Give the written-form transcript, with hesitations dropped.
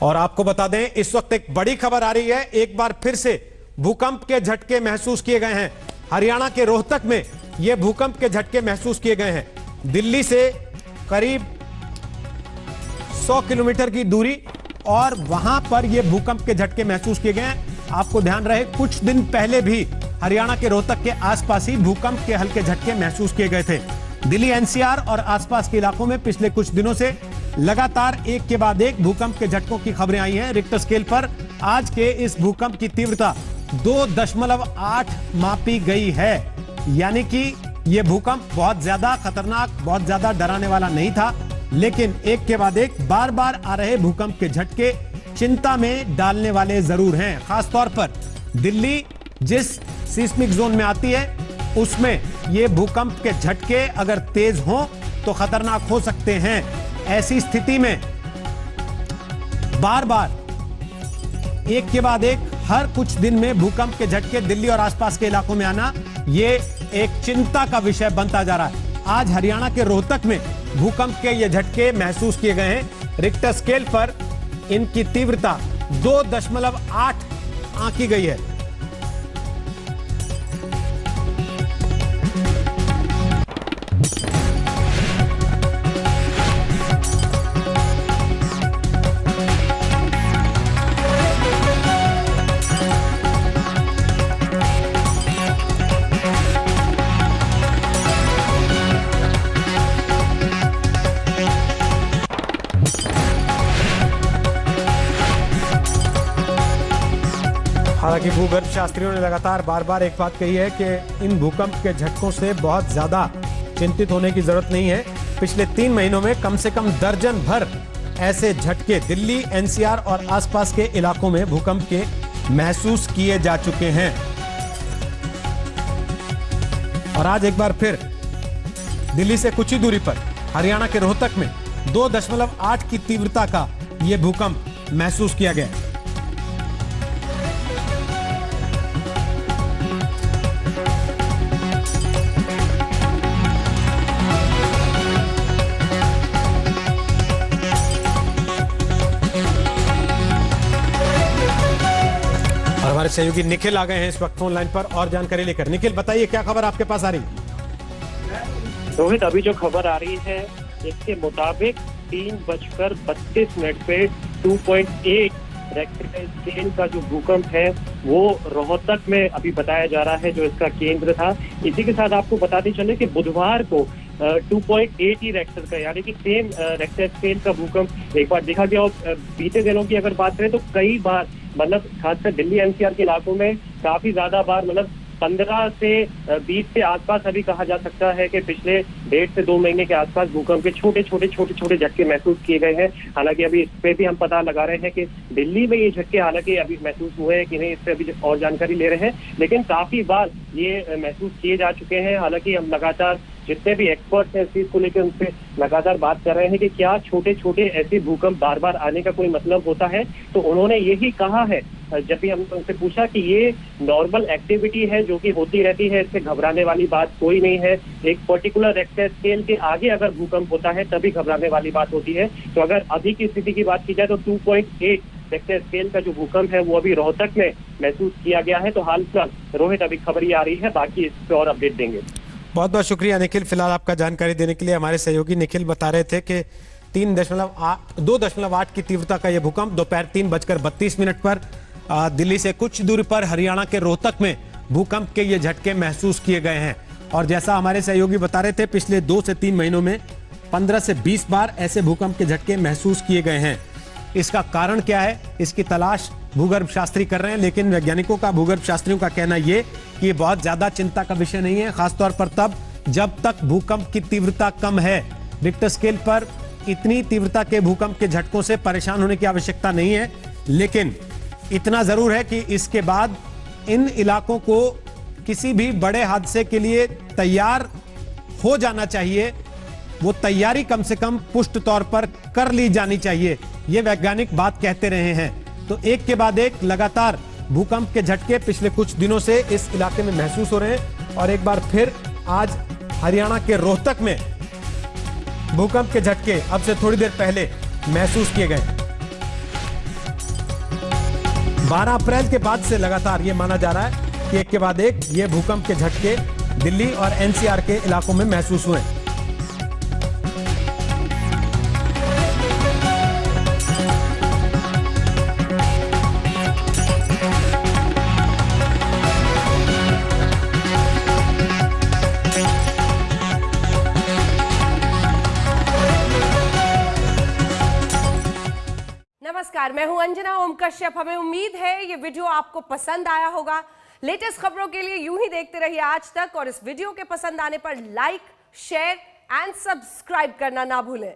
और आपको बता दें, इस वक्त एक बड़ी खबर आ रही है। एक बार फिर से भूकंप के झटके महसूस किए गए हैं। हरियाणा के रोहतक में यह भूकंप के झटके महसूस किए गए हैं। दिल्ली से करीब 100 किलोमीटर की दूरी और वहां पर यह भूकंप के झटके महसूस किए गए हैं। आपको ध्यान रहे, कुछ दिन पहले भी हरियाणा के रोहतक के आसपास ही भूकंप के हल्के झटके महसूस किए गए थे। दिल्ली एनसीआर और आसपास के इलाकों में पिछले कुछ दिनों से लगातार एक के बाद एक भूकंप के झटकों की खबरें आई हैं। रिक्टर स्केल पर आज के इस भूकंप की तीव्रता 2.8 मापी गई है। यानी कि यह भूकंप बहुत ज्यादा खतरनाक, बहुत ज्यादा डराने वाला नहीं था, लेकिन एक के बाद एक बार बार आ रहे भूकंप के झटके चिंता में डालने वाले जरूर हैं। खासतौर पर दिल्ली जिस सिस्मिक जोन में आती है उसमें ये भूकंप के झटके अगर तेज हों तो खतरनाक हो सकते हैं। ऐसी स्थिति में बार बार एक के बाद एक हर कुछ दिन में भूकंप के झटके दिल्ली और आसपास के इलाकों में आना ये एक चिंता का विषय बनता जा रहा है। आज हरियाणा के रोहतक में भूकंप के ये झटके महसूस किए गए हैं। रिक्टर स्केल पर इनकी तीव्रता 2.8 आंकी गई है। हालांकि भूगर्भ शास्त्रियों ने लगातार बार बार एक बात कही है कि इन भूकंप के झटकों से बहुत ज्यादा चिंतित होने की जरूरत नहीं है। पिछले 3 महीनों में कम से कम दर्जन भर ऐसे झटके दिल्ली एनसीआर और आसपास के इलाकों में भूकंप के महसूस किए जा चुके हैं। और आज एक बार फिर दिल्ली से कुछ ही दूरी पर हरियाणा के रोहतक में 2.8 की तीव्रता का यह भूकंप महसूस किया गया। हमारे सहयोगी निखिल आ गए हैं इस वक्त फोन लाइन पर और जानकारी लेकर। निखिल, बताइए क्या खबर आपके पास आ रही है? रोहित, अभी जो खबर आ रही है इसके मुताबिक 3:32 पे 2.8 रेक्टर स्केल का जो भूकंप है वो रोहतक में अभी बताया जा रहा है, जो इसका केंद्र था। इसी के साथ आपको बताते चले कि बुधवार को 2.8 ही रेक्टर का, यानी कि सेम रेक्टर स्केल का भूकंप एक बार देखा गया। और बीते दिनों की अगर बात करें तो कई बार, मतलब खासकर दिल्ली एनसीआर के इलाकों में काफी ज्यादा बार, मतलब 15 से 20 के आसपास अभी कहा जा सकता है कि पिछले 1.5 से 2 महीने के आसपास भूकंप के छोटे छोटे झटके महसूस किए गए हैं। हालांकि अभी इस पे भी हम पता लगा रहे हैं कि दिल्ली में ये झटके हालांकि अभी महसूस हुए हैं कि नहीं, इस पे अभी और जानकारी ले रहे हैं, लेकिन काफी बार ये महसूस किए जा चुके हैं। हालांकि हम लगातार जितने भी एक्सपर्ट्स हैं इस चीज को लेकर उनसे लगातार बात कर रहे हैं कि क्या छोटे छोटे ऐसे भूकंप बार बार आने का कोई मतलब होता है। तो उन्होंने यही कहा है, जब भी हमने उनसे पूछा कि ये नॉर्मल एक्टिविटी है जो कि होती रहती है, इससे घबराने वाली बात कोई नहीं है। एक पर्टिकुलर रेक्टर स्केल के आगे अगर भूकंप होता है तभी घबराने वाली बात होती है। तो अगर अभी की स्थिति की बात की जाए तो 2.8 रेक्टर स्केल का जो भूकंप है वो अभी रोहतक में महसूस किया गया है। तो हाल फिलहाल रोहित अभी खबर ये आ रही है, बाकी इस पर और अपडेट देंगे। बहुत बहुत शुक्रिया निखिल, फिलहाल आपका जानकारी देने के लिए। हमारे सहयोगी निखिल बता रहे थे कि 2.8 की तीव्रता का यह भूकंप दोपहर 3:32 पर दिल्ली से कुछ दूरी पर हरियाणा के रोहतक में भूकंप के ये झटके महसूस किए गए हैं। और जैसा हमारे सहयोगी बता रहे थे, पिछले 2 से 3 महीनों में 15 से 20 बार ऐसे भूकंप के झटके महसूस किए गए हैं। इसका कारण क्या है, इसकी तलाश भूगर्भ शास्त्री कर रहे हैं, लेकिन वैज्ञानिकों का, भूगर्भ शास्त्रियों का कहना ये कि बहुत ज्यादा चिंता का विषय नहीं है, खासतौर पर तब जब तक भूकंप की तीव्रता कम है। रिक्टर स्केल पर इतनी तीव्रता के भूकंप के झटकों से परेशान होने की आवश्यकता नहीं है, लेकिन इतना जरूर है कि इसके बाद इन इलाकों को किसी भी बड़े हादसे के लिए तैयार हो जाना चाहिए। वो तैयारी कम से कम पुष्ट तौर पर कर ली जानी चाहिए, ये वैज्ञानिक बात कहते रहे हैं। तो एक के बाद एक लगातार भूकंप के झटके पिछले कुछ दिनों से इस इलाके में महसूस हो रहे हैं और एक बार फिर आज हरियाणा के रोहतक में भूकंप के झटके अब से थोड़ी देर पहले महसूस किए गए। 12 अप्रैल के बाद से लगातार ये माना जा रहा है कि एक के बाद एक ये भूकंप के झटके दिल्ली और एनसीआर के इलाकों में महसूस हुए। नमस्कार, मैं हूं अंजना ओम कश्यप। हमें उम्मीद है ये वीडियो आपको पसंद आया होगा। लेटेस्ट खबरों के लिए यूं ही देखते रहिए आज तक, और इस वीडियो के पसंद आने पर लाइक, शेयर एंड सब्सक्राइब करना ना भूलें।